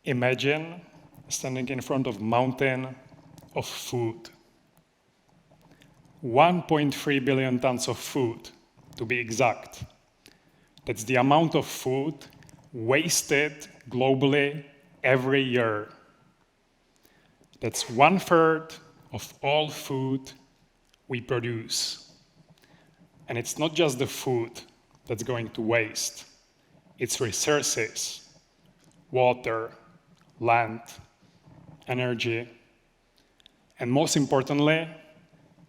Imagine standing in front of a mountain of food. 1.3 billion tons of food, to be exact. That's the amount of food wasted globally every year. That's 1/3 of all food we produce. And it's not just the food that's going to waste. It's resources, water, land, energy, and most importantly,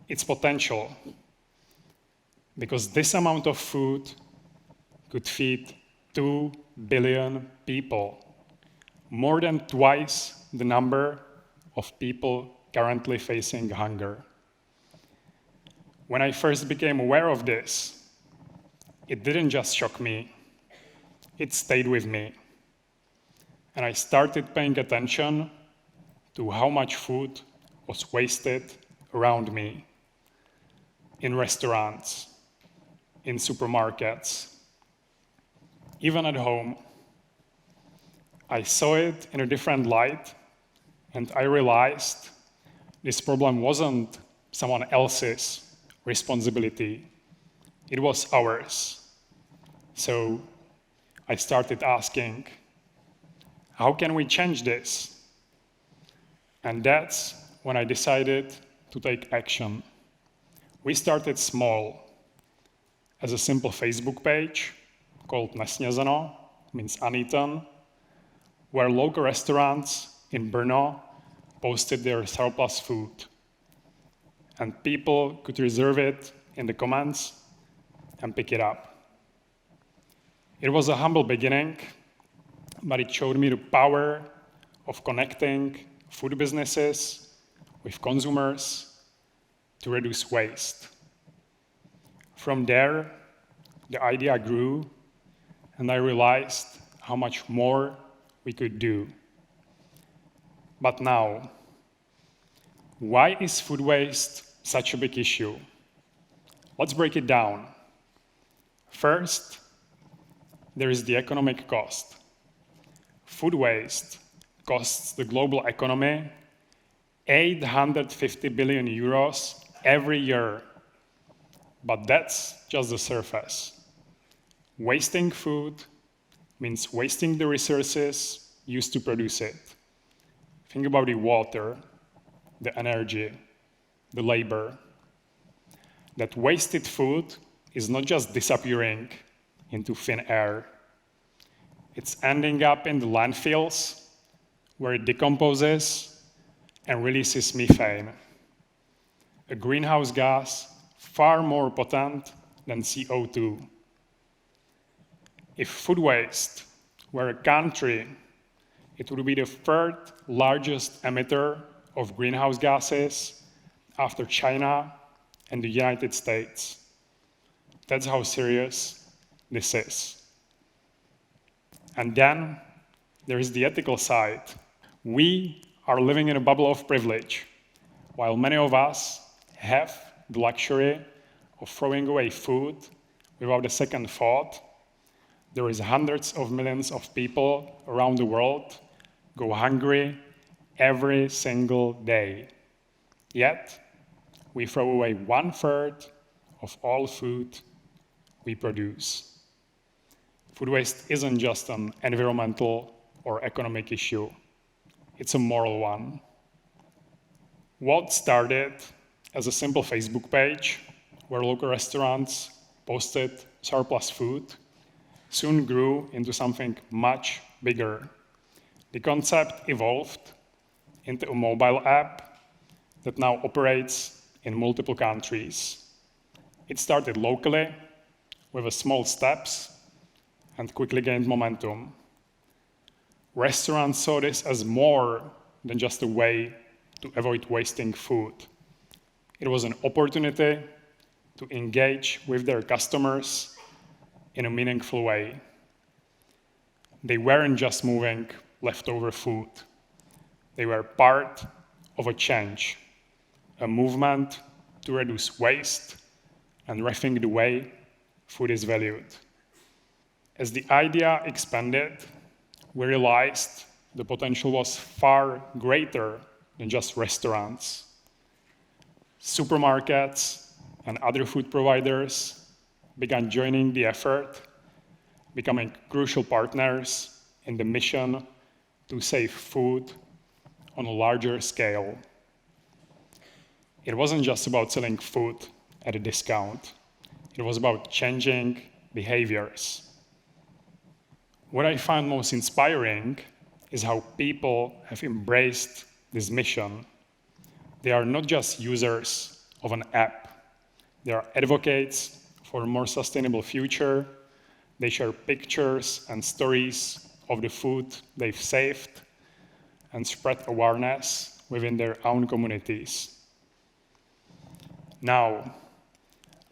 its potential. Because this amount of food could feed 2 billion people, more than twice the number of people currently facing hunger. When I first became aware of this, it didn't just shock me, it stayed with me. And I started paying attention to how much food was wasted around me, in restaurants, in supermarkets, even at home. I saw it in a different light, and I realized this problem wasn't someone else's responsibility, it was ours. So I started asking, how can we change this? And that's when I decided to take action. We started small, as a simple Facebook page called Nesnězeno, means uneaten, where local restaurants in Brno posted their surplus food. And people could reserve it in the comments and pick it up. It was a humble beginning, but it showed me the power of connecting food businesses with consumers to reduce waste. From there, the idea grew, and I realized how much more we could do. But now, why is food waste such a big issue? Let's break it down. First, there is the economic cost. Food waste costs the global economy 850 billion euros every year. But that's just the surface. Wasting food means wasting the resources used to produce it. Think about the water, the energy, the labor. That wasted food is not just disappearing into thin air. It's ending up in the landfills, where it decomposes and releases methane, a greenhouse gas far more potent than CO2. If food waste were a country, it would be the third largest emitter of greenhouse gases after China and the United States. That's how serious this is. And then there is the ethical side. We are living in a bubble of privilege, while many of us have the luxury of throwing away food without a second thought. There is hundreds of millions of people around the world go hungry every single day. Yet, we throw away 1/3 of all food we produce. Food waste isn't just an environmental or economic issue. It's a moral one. What started as a simple Facebook page where local restaurants posted surplus food soon grew into something much bigger. The concept evolved into a mobile app that now operates in multiple countries. It started locally with small steps and quickly gained momentum. Restaurants saw this as more than just a way to avoid wasting food. It was an opportunity to engage with their customers in a meaningful way. They weren't just moving leftover food. They were part of a change, a movement to reduce waste and rethink the way food is valued. As the idea expanded, we realized the potential was far greater than just restaurants. Supermarkets and other food providers began joining the effort, becoming crucial partners in the mission to save food on a larger scale. It wasn't just about selling food at a discount. It was about changing behaviors. What I found most inspiring is how people have embraced this mission. They are not just users of an app. They are advocates for a more sustainable future. They share pictures and stories of the food they've saved and spread awareness within their own communities. Now,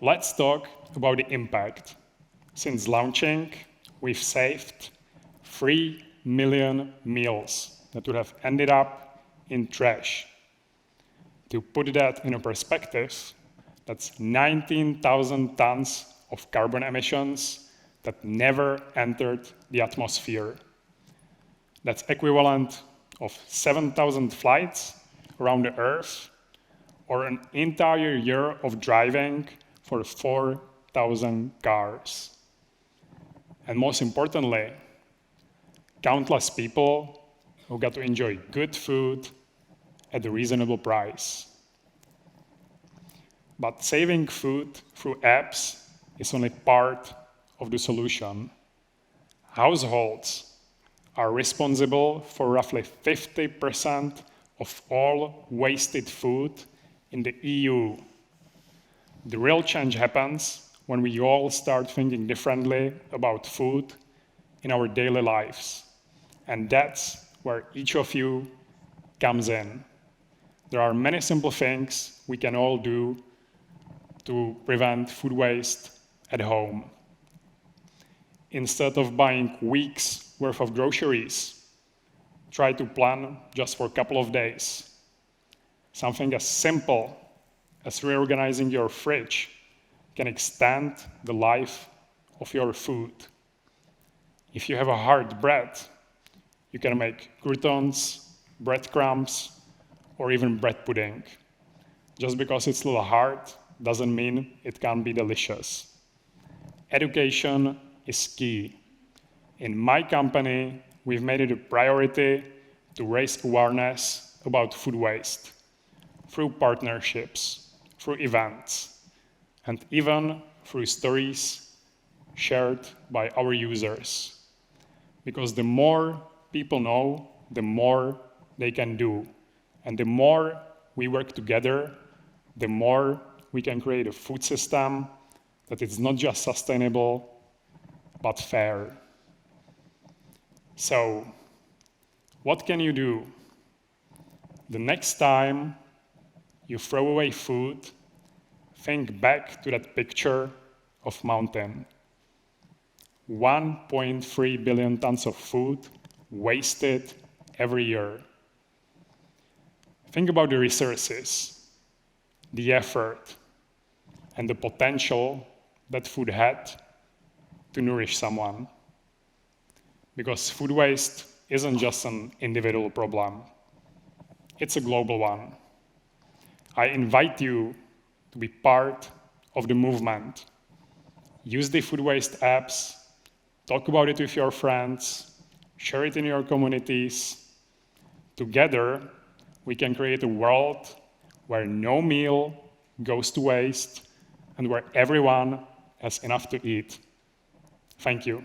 let's talk about the impact. Since launching, we've saved 3 million meals that would have ended up in trash. To put that in a perspective, that's 19,000 tons of carbon emissions that never entered the atmosphere. That's equivalent of 7,000 flights around the Earth, or an entire year of driving for 4,000 cars. And most importantly, countless people who got to enjoy good food at a reasonable price. But saving food through apps is only part of the solution. Households are responsible for roughly 50% of all wasted food in the EU. The real change happens when we all start thinking differently about food in our daily lives. And that's where each of you comes in. There are many simple things we can all do to prevent food waste at home. Instead of buying weeks worth of groceries, try to plan just for a couple of days. Something as simple as reorganizing your fridge can extend the life of your food. If you have a hard bread, you can make croutons, breadcrumbs, or even bread pudding. Just because it's a little hard doesn't mean it can't be delicious. Education is key. In my company, we've made it a priority to raise awareness about food waste through partnerships, through events, and even through stories shared by our users. Because the more people know, the more they can do. And the more we work together, the more we can create a food system that is not just sustainable, but fair. So, what can you do? The next time you throw away food, think back to that picture of mountain. 1.3 billion tons of food wasted every year. Think about the resources, the effort, and the potential that food had to nourish someone. Because food waste isn't just an individual problem, it's a global one. I invite you to be part of the movement. Use the food waste apps, talk about it with your friends, share it in your communities. Together, we can create a world where no meal goes to waste and where everyone has enough to eat. Thank you.